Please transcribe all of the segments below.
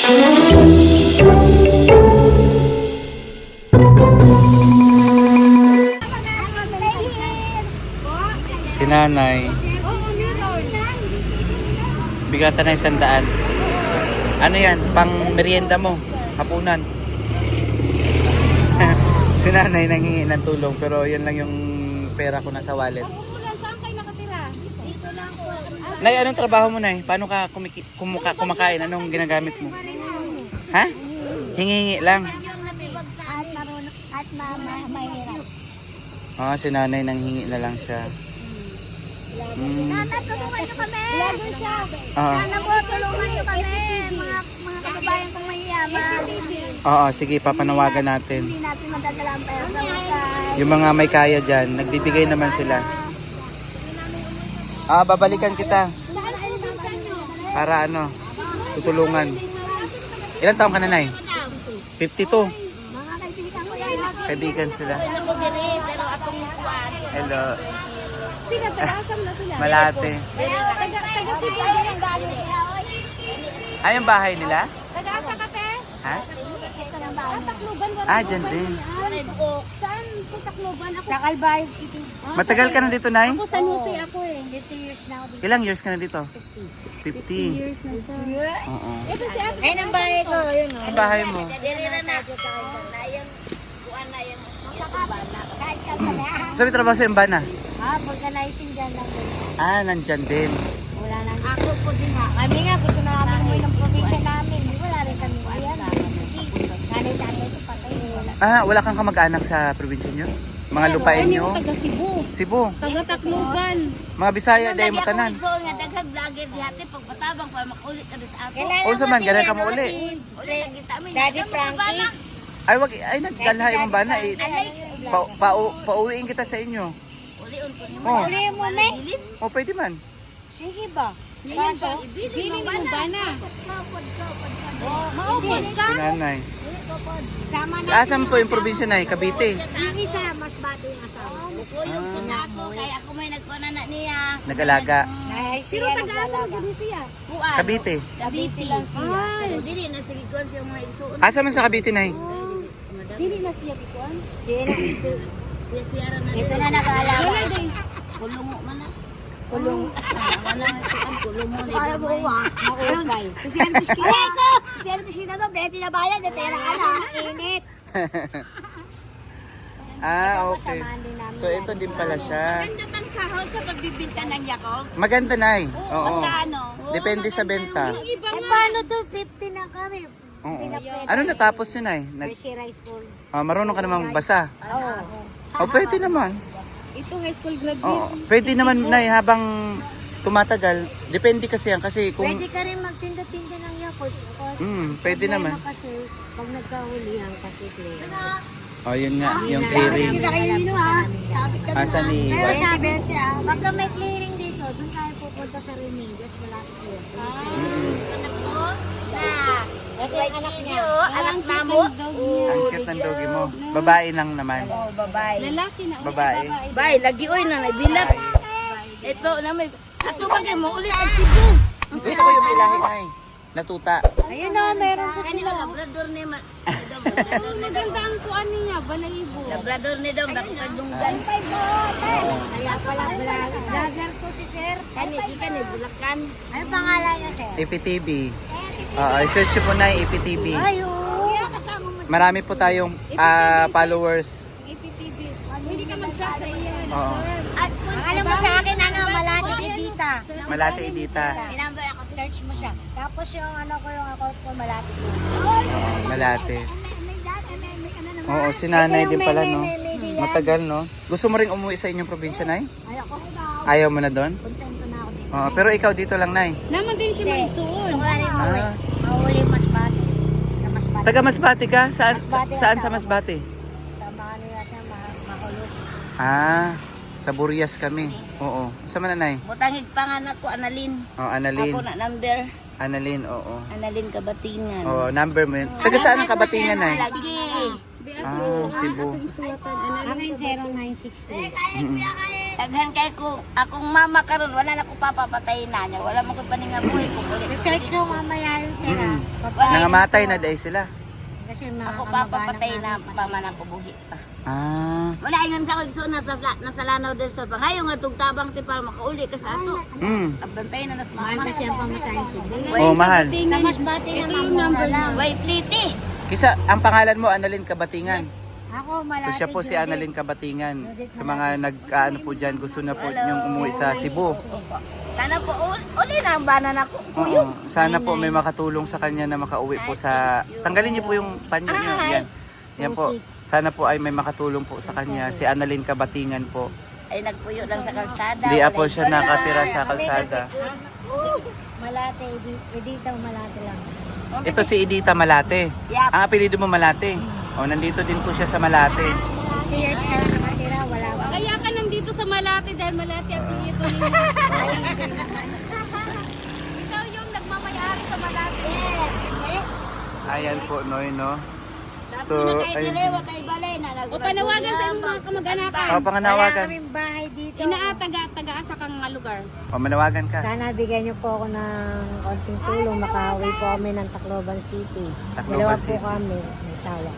Si nanay. Bigatan na 100. Ano yan? Pang merienda mo. Hapunan. Si nanay nanghingi ng tulong pero yun lang yung pera ko nasa wallet. Saan kayo nakatira? Dito lang po. Nay, anong trabaho mo, Nay? Paano ka kumakain? Anong ginagamit mo? Ha? Hingi lang. At marunong at mahirap. Ah, si nanay nanghingi na lang siya. Nana, tulungan niyo kami. Vlogger siya. Ah. Nana po, tulungan niyo kami. Mga kababayan kong mahiyaman. Oo, sige, papanawagan natin. Hindi natin madadala ang pera sa wakay. Yung mga may kaya dyan, nagbibigay naman sila. Ah, babalikan kita. Saan kayo pinsan niyo? Para ano, tutulungan. Ilan taong ka na, Nay? 52. Mga kaibigan ko yan. Kaibigan sila. Ako dire, pero atong kuwan. Hello. Sino, taga-asam na sila? Malate. Taga-Cebu yung galing. Ay, yung bahay nila? Taga-asa ka, te? Ha? Tacloban ba? Ah, dyan din. Saan sa Tacloban? Ako sa Calbayog City. Matagal ka na dito, Nay? Ako San Jose ako eh. 50 years na ako dito. Ilang years ka na dito? 50. Years na siya. Oo. Ito si Ate. Ayun ang bahay ko. Yun o. Ang bahay mo? Dirira na. Nayan. Kuan na yan. Kahit ka sa lahat. Sabi trabaho sa Imbana? Organizing dyan lang. Ah, nandyan din. Wala nang ako po din ha. Kami nga gusto na namin umuwi ng probinsya namin. Wala rin kami ayan. Kasi nanay-nanay ito patay. Wala. Ah, wala kang kamag-anak sa probinsya nyo? Mga lupain nyo? Taga Cebu. Cebu. Taga Tacloban. Mga Bisaya, dahil mo tanan. So nga daghang vlogger dihati pag patabang para makulit ka sa ako. O sa man, ganun ka mo uli. Uli kita mi. Daddy Frankie. Ay, wag, ay, nagdalhay mo ba na eh. Pauwiin kita sa inyo. Uli-un ko nimo. Oh, Uli mo na. oh, pwede man. Sige ba? Yan ba? Bili mo ba na? Maupod ka? Si nanay. Sama Si na. Asam po yung probinsya na Cavite. Yung isa, mas bata yung asawa. Kuyog si nako kay ako may nagkuana na niya. Nag-alaga. Pero taga-asa mo siya. Kuan. Cavite. Cavite lang siya. Pero dili na sige kon siya mga igsuon. Asa man sa Cavite, Nay? Dili na siya bikuan. Siya ra na. Ito na nag-aalaga. Kulong mo man na. Kulong. Wala nga kuan kulong mo ni. Kaya mo wa. Makulay. Kasi ang biskita. Kasi ang biskita to, beti na bayan. May pera ka na. Init. Ah, okay. So, ito din pala siya. Ganda bang sahod sa pagbibinta ng yakog? Maganda, Nay. Oo. Magkano? Depende sa benta. Eh paano to? 50 na kami. Oo. Ano natapos yun, Nay? Hershey Rice Bowl. Marunong ka namang magbasa. Oo. Oh, pwede naman. Ito high school graduate. Oo. Pwede naman, Nay, habang tumatagal. Depende kasi yan. Kasi kung... Pwede ka rin magtinda-tinda ng Yakult. Pwede naman. Kasi pag nagkahulihan kasi clear. Oh, yun nga. Yung clearing. Kita kayo nino ha. Sapit ka Asa ni Pero Iwan. sabi, pagka may clearing dito, doon tayo pupunta sa Remedios. Malapit sa iyo. Ito yung anak niya. Anak na mo? Ang cute ng doggy mo. Babae lang naman. Babae. Lalaki na. Babae. Bay, lagi oy na bilat. Ito na may ato ba kay mo ulit ang Cebu. Gusto ko yung may lahi, Nay. Natuta. Ayun na, meron po Kanila sila. labrador ni ma. Maganda ang kuan niya, balahibo. Labrador ni daw dako kadunggan. Kaya pala vlogger ko si Sir. Kani ikan ni Bulacan. Ano pangalan niya, Sir? EPTV. Search po na EPTV. Ay, oo. Kasama mo. Marami po tayong followers. APTV. Pwede ka mag-chat sa iya. Oo. At ano mo sa akin, ano, Malati Edita. Malate Edita. Number ako, search mo siya. Tapos yung ano ko, yung account ko, Malati. Malate. Oo, si nanay din pala, no? Matagal, no? Gusto mo rin umuwi sa inyong probinsya, Nay? Ayoko. Ayaw mo na doon? Contento na ako dito. Oo, pero ikaw dito lang, Nay. Naman din siya may suon. Gusto ko na rin mauwi. Ah. Mauwi Masbate. Sa Masbate. Taga Masbate ka? Saan, Masbate saan ang sa tawag. Masbate? Sa mga nila na mahulog. Sa Burias kami. Oo. Sa Mananay? Butangig panganak ko Analin. Oh, Annalyn. Ako na number. Annalyn, oo. Analin Kabatingan. Oo, number mo yun. Taga saan ang Kabatingan, Nay? Lagi. Cebu. Akin 0963. Mm-mm. Daghan kay ko, akong mama karon wala na ko papapatayin na niya. Wala man ko paningabuhi ko ulit. Research ko mamaya yun sila. Nangamatay na dahil sila. Kasi Ako papapatay na paman ako buhi pa. Ah. Wala ingon sa ko nasa lanaw del sol. Hayo nga tugtabang ti para makauli ka sa ato. Abantay na nas Mahal mama. kasi ang pamasahin sila. Oh, mahal. Sa Masbate Ito naman yung number lang. lang. Wait, pliti. Kisa, ang pangalan mo, Annalyn Kabatingan. Ako So malati. siya po si Annalyn Kabatingan. Sa mga ano po dyan, gusto na po niyong umuwi sa Cebu. Sana po uli na ang banan ako. Oo. Sana po may makatulong sa kanya na makauwi po sa... Tanggalin niyo po yung panyo niyo. Yan. Yan po. Sana po ay may makatulong po sa kanya. Si Annalyn Kabatingan po. Ay nagpuyo lang sa kalsada. Hindi Wala po siya yung nakatira wala. sa kalsada. Malate, edita malate lang. Ito si Edita Malate. Yap. Ang apelido mo Malate. O, nandito din po siya sa Malate. 2 years ka lang nakatira, wala ba? Kaya ka nandito sa Malate dahil Malate ang pinito ninyo. Ikaw yung nagmamayari sa Malate. Ayan po, Noy, no? So, So, ay, ayun. kay balay na. O panawagan sa inyong mga kamag-anakan. O, panganawagan. Wala kaming bahay dito. Taga-asa kang nga lugar. O, manawagan ka. Sana bigyan niyo po ako ng konting tulong. Makauwi po kami ng Tacloban City. Tacloban Dalawa City. po kami. May sawa.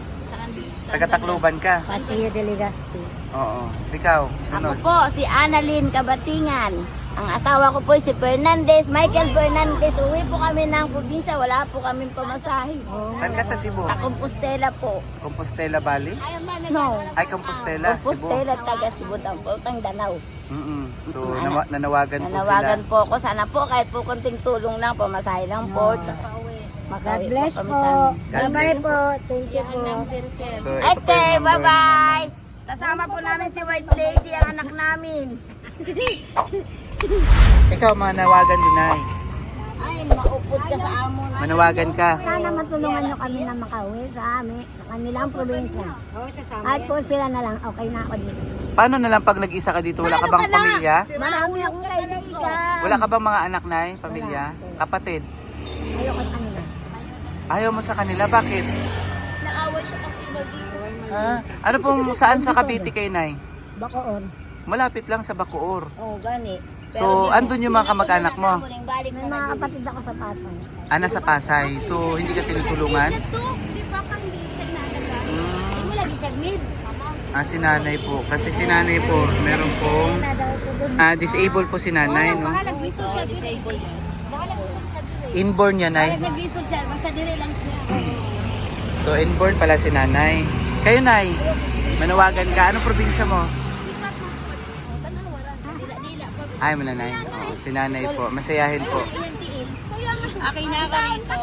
Taga-Tacloban ka. Paseo de Legazpi. Oo. Ikaw, Ako sunod. po, si Annalyn Kabatingan. Ang asawa ko po si Fernandez, Michael Fernandez. Uwi po kami ng probinsya, wala po kaming pamasahe. Saan ka sa Cebu? Sa Compostela po. Compostela Valley? No. Ay, Compostela, Cebu. Compostela, taga Cebu, tang Danau. So, nanawagan po sila. Nanawagan po ako, sana po kahit po konting tulong lang, pamasahe lang po. God bless po. God Bye-bye po. Thank you po. So, ito po Okay, yung number ni bye-bye! Kasama po namin si White Lady, ang anak namin. Nanay. Ikaw, manawagan din, Nay. Ay, maupod ka sa amon. Manawagan ka. Sana matulungan niyo kami na makauwi sa amin, sa kanilang probinsya. At po sila na lang, okay na ako dito. Paano na lang pag nag-isa ka dito? Wala ka bang pamilya? Marami akong kaibigan. Wala ka bang mga anak, Nay? Pamilya? Kapatid? Ayoko sa kanila. Ayaw mo sa kanila? Bakit? Nakaway siya kasi dito. Ha? Ano pong saan sa Cavite kay Nay? Bacoor. Malapit lang sa Bacoor. Oo, gani. So, andun yung mga kamag-anak mo? Balik May mga kapatid ako sa Pasay. Ana sa Pasay. So, hindi ka tinutulungan? Di ba kang di siya nalaga? Hindi mo lagi sagmid. Si nanay po. Kasi si nanay po, meron pong Na daw po doon. disabled po si nanay, no? Baka nag-wisod siya dire. Baka nag-wisod siya dire. Inborn niya, nay. Baka nag-wisod siya. Basta dire lang siya. So, inborn pala si nanay. Kayo, nay, manawagan ka. Anong probinsya mo? Ay, mananay. Oo, si nanay po. Masayahin po. Okay na kami ito.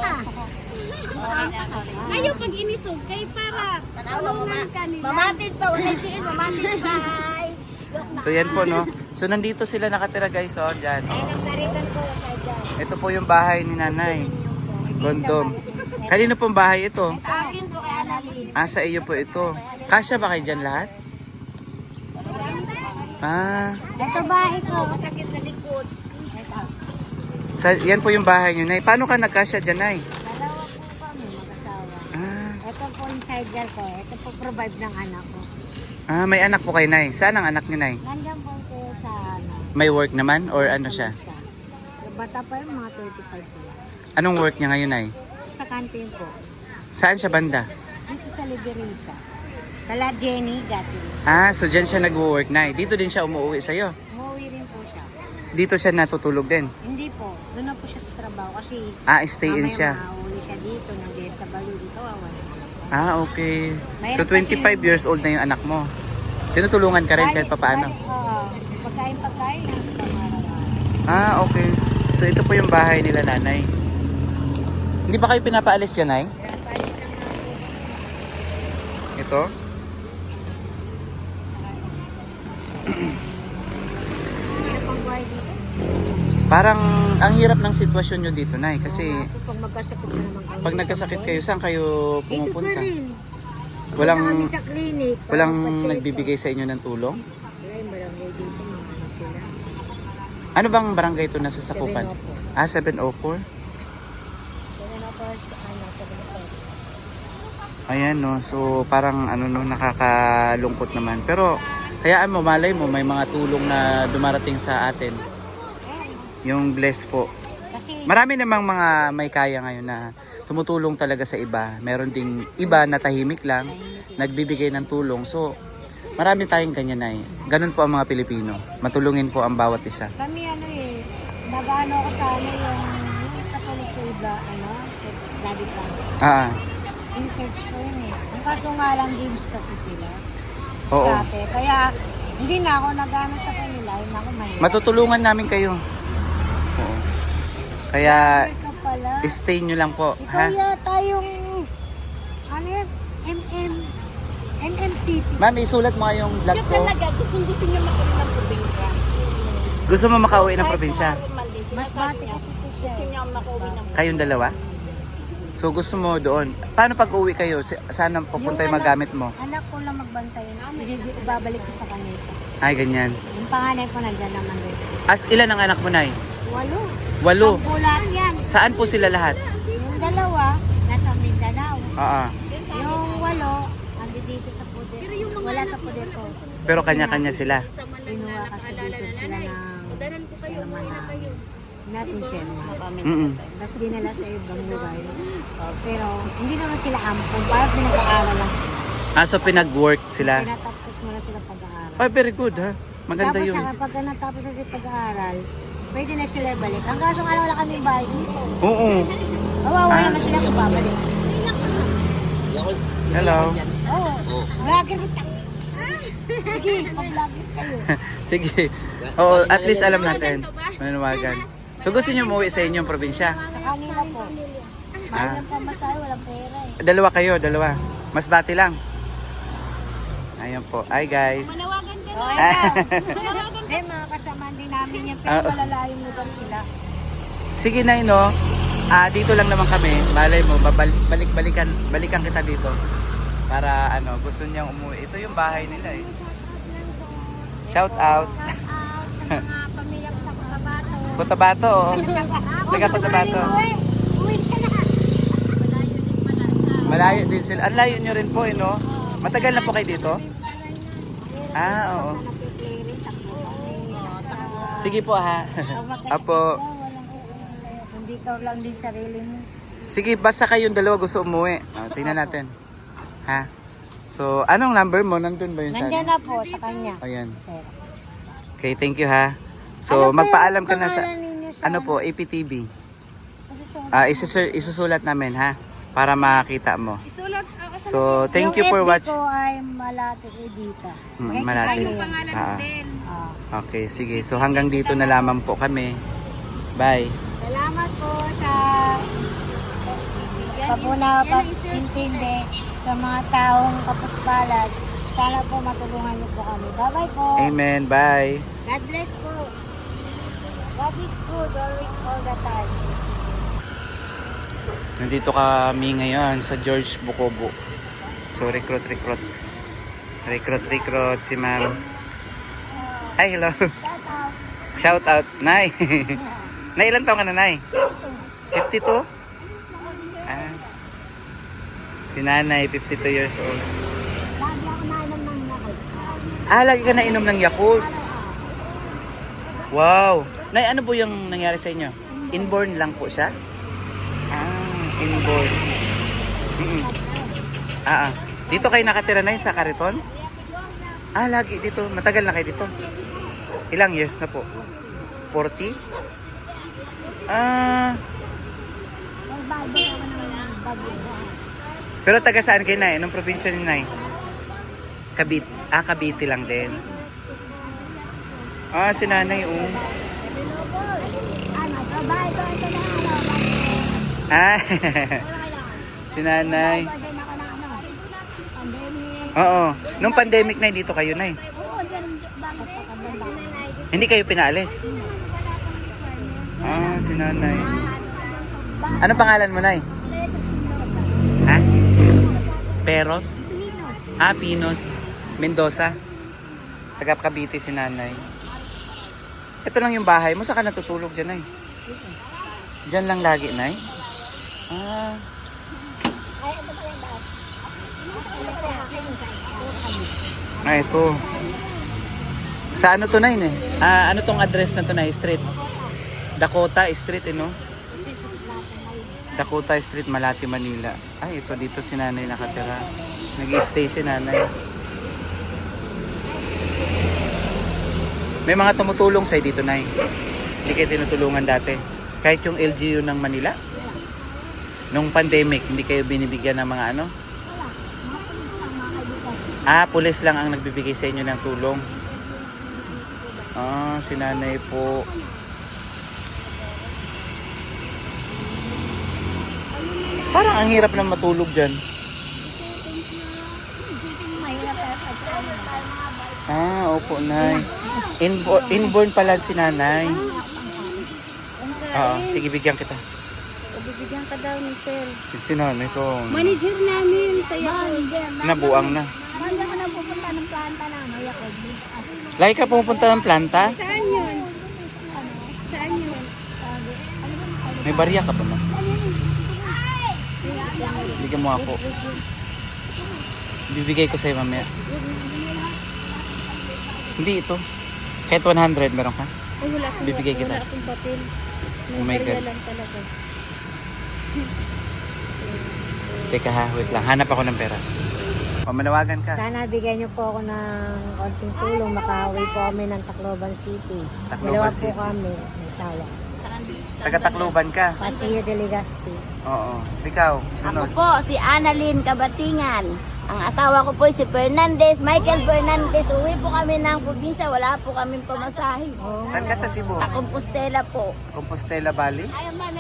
Ayaw pag inisog kay para tulungan ka nila. Mamatid pa, wala tiin, mamatid pa. So, yan po, no? So, nandito sila nakatira, guys. Oh, dyan. Ay, nagkaritan po sa dyan. Ito po yung bahay ni nanay. Kondom. Kanino pong bahay ito? Akin po kay Annalyn. Sa iyo po ito. Kasya ba kayo dyan lahat? Ito bahay ko. Masakit sa likod. Yan po yung bahay nyo, Nay. Paano ka nagkasya dyan, Nay? Dalawa po kami mag-asawa. Ah, Ito po yung sidecar ko. Ito po provide ng anak ko. may anak po kayo, Nay. Saan ang anak nyo, Nay? Nandiyan po ko sa ano. May work naman? Or ano siya? Bata pa yung mga 25 po. Anong work niya ngayon, Nay? Sa kantin po. Saan siya banda? Dito sa Liberisa. Kala Jenny Gatti. So dyan siya nag-work, Nay. Dito din siya umuwi sa'yo. Umuwi rin po siya. Dito siya natutulog din. Hindi po. Doon na po siya sa trabaho kasi Stay in siya. mauwi siya dito ng DSW dito. Okay. So 25 years old na yung anak mo. Tinutulungan ka rin kahit papaano. Oo. Pagkain lang sa pamarawan. Okay. So ito po yung bahay nila, nanay. Hindi ba kayo pinapaalis dyan, Nay? Ito? Ano pang buhay dito? Parang ang hirap ng sitwasyon nyo dito, Nay. Kasi Pag magkasakit na naman kami. pag nagkasakit kayo, saan kayo Dito pa pumupunta? rin. Walang Punta kami sa clinic. walang nagbibigay sa inyo ng tulong? Ay, barangay dito. Mga ano sila. Ano bang barangay ito nasa sakupan? 704? 704. 704. Ayan, no. So parang ano, no, nakakalungkot naman. Pero Kaya mo, malay mo, may mga tulong na dumarating sa atin. Yung bless po. Kasi, Marami namang mga may kaya ngayon na tumutulong talaga sa iba. Meron ding iba na tahimik lang, nagbibigay ng tulong. So, marami tayong ganyan na eh. Ganun po ang mga Pilipino. Matulungin po ang bawat isa. kami nag-ano ko sa yung katulog ko iba, sa Daddy Frank. Ah, Sinesearch ko yun eh. Ang kaso nga lang games kasi sila. Oo. Skate. Kaya, hindi na ako nag-ano sa kanila. Yun ako mahirap. matutulungan namin kayo. Oo. Kaya, Ka pala. stay nyo lang po. Ikaw Ha? yata yung, MMTP. Ma'am, isulat mo nga yung vlog Yung ko. talaga, gusto niya makulit ng probinsya. Gusto mo makauwi ng probinsya? Mas bati kasi ito siya. Gusto niya makauwi ng Kayong dalawa? So gusto mo doon. Paano pag uwi kayo? Saan ang pupunta yung magamit mo? Anak ko lang magbantay. Ibabalik ko sa kanila. Ay, ganyan. Yung panganay ko nandyan naman din. Ilan ang anak mo, Nay? 8. 8. Bulan yan. Saan po sila lahat? Yung 2, nasa Mindanao. Oo. Yung 8, andi dito sa Poder. Wala sa Poder ko. Pero kanya-kanya sila. Inuha kasi dito sila ng Danan po kayo, umuwi na kayo. natin siya. Mm-mm. Tapos dinala sa ibang lugar. Pero hindi naman sila ampun. Parang pinag-aaral lang sila. So pinag-work sila. Pinatapos mo na sila pag-aaral. Ay, very good ha. Maganda Tapos yun. saka pagka natapos na sila pag-aaral, pwede na sila balik. Ang kaso nga lang wala kaming bahay dito. Oo. Kawawa naman sila kung babalik. Hello. Oo. Vlogger kita. Sige, pag-vlogger kayo. Sige. Oo, at least alam natin. Mananawagan. So gusto niyo umuwi sa inyong probinsya? Sa kanila po. Mahal ng pamasahe, walang pera eh. Dalawa kayo, dalawa. Mas bati lang. Ayun po. Ay guys. Manawagan ka na. Okay, eh, mga kasamaan din namin yan. Pero malalayong lugar sila. Sige na no. Dito lang naman kami. Malay mo, balikan kita dito. Para gusto niyang umuwi. Ito yung bahay nila eh. Shout out. Sa mga pamilya ko sa Cotabato. Cotabato. Taga Cotabato. Uwi ka na. Malayo din sila. Ang layo nyo rin po eh, no? Matagal na po kayo dito? Oo. Sige po ha. Apo. Hindi ka lang din sarili mo. Sige, basta kayong dalawa gusto umuwi. Tingnan natin. Ha? So, anong number mo? Nandun ba yun sa Nandiyan na po sa kanya. Ayan. Sir. Okay, thank you ha. So, Ano po magpaalam yung ka na sa... pangalan ninyo sa Ano po, APTV. Kasi Isusulat namin ha. Para makita mo. Isulat ako sa So, thank you for watching. Yung FB ko ay Malate Edita. Malate. yung pangalan mo din. Okay, sige. So, hanggang dito na lamang po kami. Bye. Salamat po sa pagpuna pag-intindi sa mga taong kapuspalat. Sana po matulungan niyo po kami. Bye-bye po. Amen. Bye. God bless po. God is good always all the time. Nandito kami ngayon sa George Bukobo. So, recruit si ma'am. Hi, hello. Shout out. Nay. Nay, ilan taon ka na, Nay? 52? Si Nanay, 52 years old. Lagi ako nainom ng nakot. Lagi ka nainom ng Yakult. Wow. Nay, ano po yung nangyari sa inyo? Inborn lang po siya? Inborn. Dito kayo nakatira na sa Cariton? Lagi dito. Matagal na kayo dito? Ilang years na po? 40? Magbago ako ng bagyo. Pero taga saan kayo, Nay? Anong probinsya ni Nay? Cavite. Cavite lang din. Si Nanay, Ano, trabaho ko ito na Si Nanay. Pwede na ako na pandemic. Oo. Nung pandemic na dito kayo, Nay. Oo, dyan bakit pakabanda. Hindi kayo pinaalis? Si Nanay. Ano pangalan mo, Nay? Ha? Peros? Pinos. Mendoza. Taga Cavite si Nanay. Ito lang yung bahay mo. Saan ka natutulog dyan, Nay? Dyan lang lagi, Nay? Ito. Sa ano to, Nay, eh? Ano tong address na to, Nay? Street? Dakota Street, no? Dakota Street, Malati, Manila. Ay, ito dito si nanay nakatira. Nag-i-stay si nanay. May mga tumutulong sa'yo dito, Nay. Hindi kayo tinutulungan dati. Kahit yung LGU ng Manila. Nung pandemic, hindi kayo binibigyan ng mga ano? Pulis lang ang nagbibigay sa inyo ng tulong. Si nanay po. Parang ang hirap na matulog dyan. Opo, Nay. Inborn pala si nanay. Sige, bigyan kita. Bibigyan ka daw ni Sir. Si nanay ko. Manager namin sa Yakob. Nabuang na. Manda ka na pupunta ng planta na, Yakob. Lagi ka pumunta ng planta? Saan yun? Saan yun? May barya ka ba, ma? Bigyan mo ako. Bibigay ko sa'yo mamaya. Hindi ito. Kahit 100 meron ka? Ay, wala akong, Bibigay kita. wala akong papel. Oh my God. Lang talaga. Teka ha, wait lang. Hanap ako ng pera. Manawagan ka. Sana bigyan niyo po ako ng konting tulong. Makauwi po kami ng Tacloban City. Tacloban Dalawa City. po kami. May sawa. Taga-Tacloban ka. Paseo de Legazpi. Oo. Ikaw, Ako sunod. po, si Annalyn Kabatingan. Ang asawa ko po si Fernandez, Michael Fernandez. Uwi po kami ng probinsya, wala po kaming pamasahe. Saan ka sa Cebu? Sa Compostela po. Compostela Valley?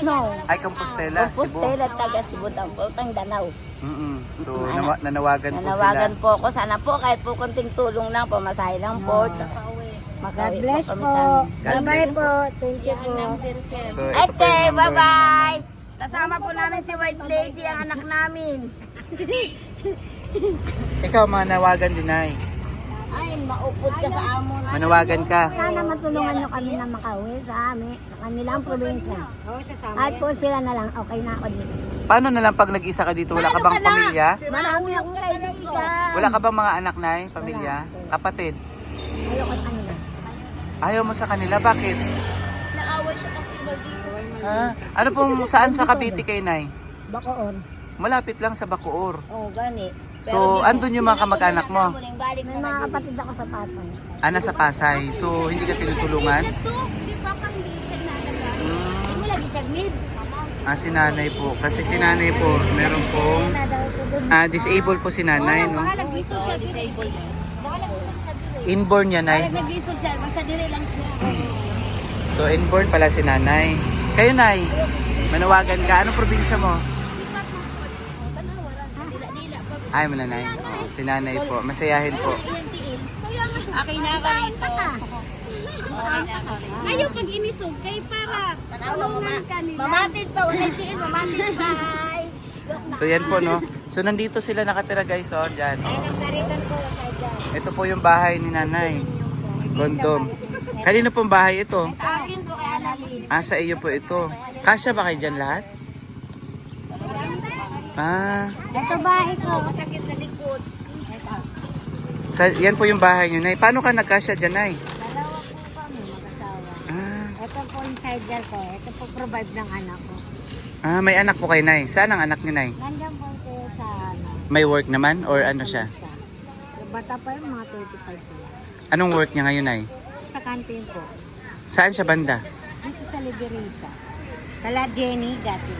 No. Ay, Compostela, Cebu. Compostela, taga Cebu, Tang Danau. So, nanawagan po Nanawagan sila. po ako. Sana po kahit po konting tulong lang, pamasahe lang po. God bless po. God Bye-bye po. Thank you po. So, ito po Okay, yung number bye-bye! Kasama po namin si White Lady, ang anak namin. Ikaw, manawagan din, Nay. Ay, maupod ka sa amo na. Manawagan ka. Sana matulungan niyo kami na makauwi sa amin, sa kanilang probinsya. Kahit po sila na lang, okay na ako dito. Paano na lang pag nag-isa ka dito? Wala ka bang pamilya? Marami akong kaibigan. Wala ka bang mga anak, Nay? Pamilya? Kapatid? Ayoko sa kanila. Ayaw mo sa kanila? Bakit? Naaway siya kasi dito. Ano pong saan sa Cavite kay, Nay? Bacoor. Malapit lang sa Bacoor. Oo, gani. So, andun yung mga kamag-anak mo? Balik May mga kapatid ako sa Pasay. Nasa Pasay. So, hindi ka tinutulungan? Ito, di ba kang di siya nalaga? Ay, wala di siya mid. Si nanay po. Kasi si nanay po, meron pong Na daw po doon. disabled po si nanay, no? Baka nag-gisod siya dire. Baka nag-gisod siya dire. Inborn niya, Nay. Baka nag-gisod siya, basta dire lang siya. So, inborn pala si nanay. Kayo, Nay, manawagan ka. Anong probinsya mo? Dila-dila pa. Ay, mananay. Oo, si nanay po. Masayahin po. Akin na ba ito? Ayaw pag inisog kay para tulungan ka nila. Mamatid pa, wala tiin, mamatid pa. So, yan po, no? So, nandito sila nakatira, guys. Oh, dyan. Nagkaritan po sa dyan. Ito po yung bahay ni nanay. Kondom. Kanino pong bahay ito? Akin po kay Annalyn. Sa iyo po ito. Kasya ba kayo dyan lahat? Ito bahay ko. Masakit sa likod. Yan po yung bahay nyo, Nay. Paano ka nagkasya dyan, Nay? Dalawa po kami mag-asawa. Ito po yung sidecar ko. Ito po provide ng anak ko. May anak po kayo, Nay. Saan ang anak nyo, Nay? Nandiyan po ito sa ano. May work naman? Or ano siya? Bata pa yung mga 35 po. Anong work niya ngayon, Nay? Sa kantin po. Saan siya banda? Dito sa Liberisa. Kala Jenny, Gati.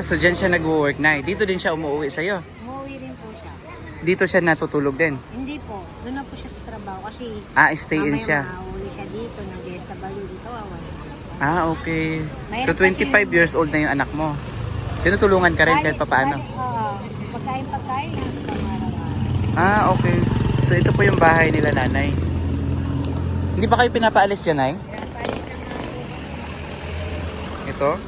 So dyan siya nag-work, Nay. Dito din siya umuwi sa'yo. Umuwi rin po siya. Dito siya natutulog din. Hindi po. Doon na po siya sa trabaho kasi Stay in mamaya siya. mauwi siya dito. Nag-DSW dito. Okay. So 25 years old na yung anak mo. Tinutulungan ka rin kahit papaano. Oo. Pagkain lang sa pangaraw. Okay. So ito po yung bahay nila, nanay. Hindi ba kayo pinapaalis dyan, Nay? Ito?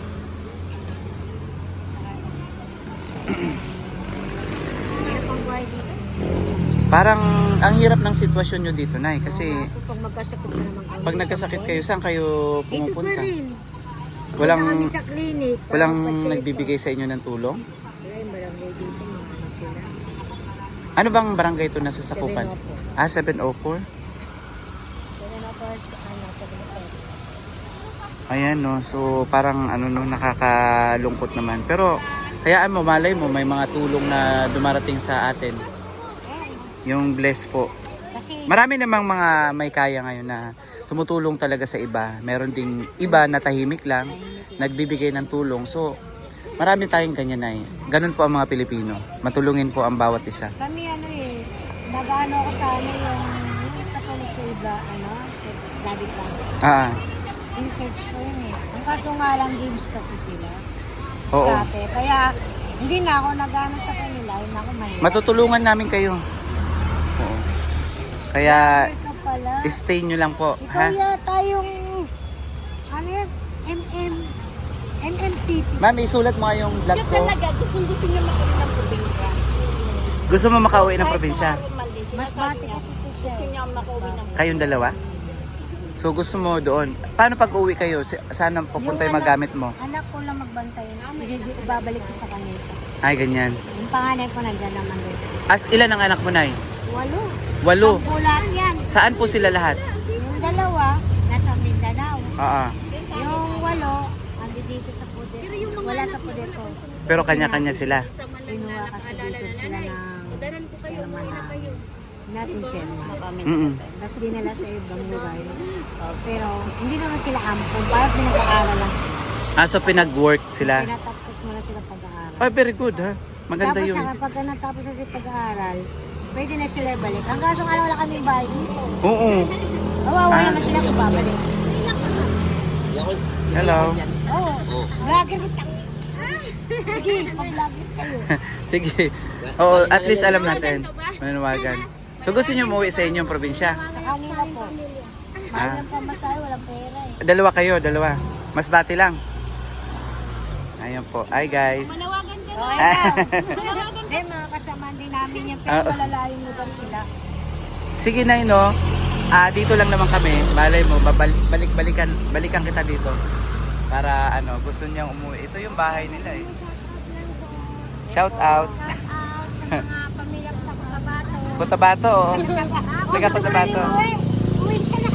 Parang ang hirap ng sitwasyon nyo dito, Nay. Kasi Pag magkasakit ka naman kami. pag nagkasakit kayo, saan kayo Dito pa pumupunta? rin. Walang, Punta kami sa clinic. walang Pacheco. nagbibigay sa inyo ng tulong? Ay, barangay dito. Mga ano sila. Ano bang barangay ito nasa sakupan? 704. 704? 704 sa Vincent. Ayan no, so parang ano no, nakakalungkot naman. Pero hayaan mo, malay mo, may mga tulong na dumarating sa atin. Yung bless po. Kasi, Marami namang mga may kaya ngayon na tumutulong talaga sa iba. Meron ding iba na tahimik lang, nagbibigay ng tulong. So, marami tayong ganyan na eh. Ganun po ang mga Pilipino. Matulungin po ang bawat isa. kami nag-ano ako sa yung Catholic ko iba, Daddy Frank. Ah, Sinesearch ko yun eh. Ang kaso nga lang games kasi sila. Oo. Diskarte. Kaya, hindi na ako nag-ano sa kanila. Hindi ako mahirap. matutulungan namin kayo. Oo. Kaya, Ikaw pala. stay nyo lang po. Ikaw Ha? yata yung, MMTP. Ma'am, isulat mo nga yung vlog Yung ko. talaga, gusto niya makauwi ng probinsya. Gusto mo makauwi ng probinsya? Mas bati kasi ito siya. Gusto niya makauwi ng Kayong dalawa? So gusto mo doon. Paano pag uwi kayo? Saan ang pupunta yung magamit mo? Anak ko lang magbantay. Ibabalik ko sa kanila. Ay, ganyan. Yung panganay ko nandyan naman din. Ilan ang anak mo, Nay? 8. 8. 10 lahat yan. Saan po sila lahat? Yung 2, nasa Mindanao. Oo. Yung 8, andi dito sa Poder. Wala sa Poder ko. Pero kanya-kanya sila. Kinuha kasi dito sila ng natin Chelma. Mm-mm. Tapos dinala sa ibang lugar. Pero hindi naman sila ampun. Parang pinag-aaral lang sila. So pinag-work sila. Pinatapos mo na sila pag-aaral. Ay, very good ha. Maganda Tapos yun. pagka natapos na sila pag-aaral, pwede na sila balik. Ang kaso nga wala kaming bahay dito. Oo. Kawawa naman sila kung babalik. Hello. Oo. Vlogger kita. Sige, pag-vlogger kayo. Sige. Oo, at least alam natin. Mananawagan. So gusto niyo umuwi sa inyong probinsya? Sa kanila po. Mahal ng pamasahe, walang pera eh. Dalawa kayo, dalawa. Mas bati lang. Ayun po. Hi guys. Manawagan ka na. Okay, hindi, mga kasama din namin yan. Pero malalayong lugar sila. Sige na no. Dito lang naman kami. Malay mo, balikan kita dito. Para gusto niyang umuwi. Ito yung bahay nila eh. Shout out. Sa mga pamilya ko sa Cotabato. Cotabato, oh. Taga Cotabato. Uwi ka na.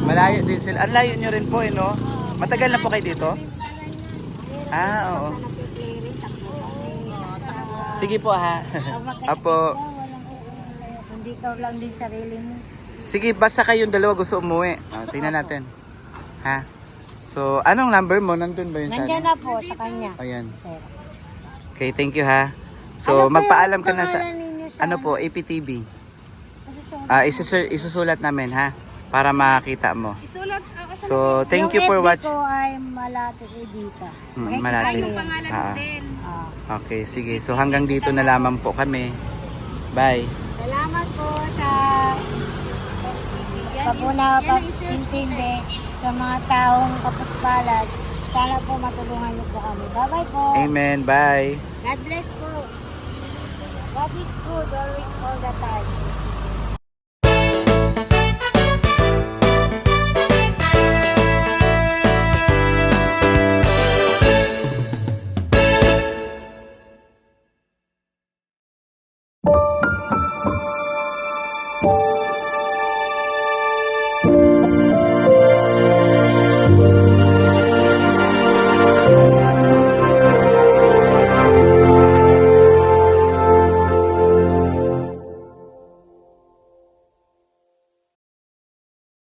Malayo din sila. Ang layo nyo rin po eh, no? Matagal na po kayo dito? Oo. Sige po ha. Apo. Hindi ka lang din sarili mo. Sige, basta kayong dalawa gusto umuwi. Tingnan natin. Ha? So, anong number mo? Nandun ba yun sa Nandiyan na po sa kanya. Ayan. Sir. Okay, thank you ha. So, Ano po magpaalam yung ka na sa... pangalan ninyo sa Ano po, APTV. Kasi so, Isusulat namin ha. Para makita mo. Isulat ako sa So, thank you yung for FB watching. ko ay Malati Edita. Malati. yung pangalan ko din. Okay, sige. So, hanggang dito na lamang po kami. Bye. Salamat po sa pag-intindi sa mga taong kapuspalad. Sana po matulungan niyo po kami. Bye-bye po. Amen. Bye. God bless po. God is good always all the time.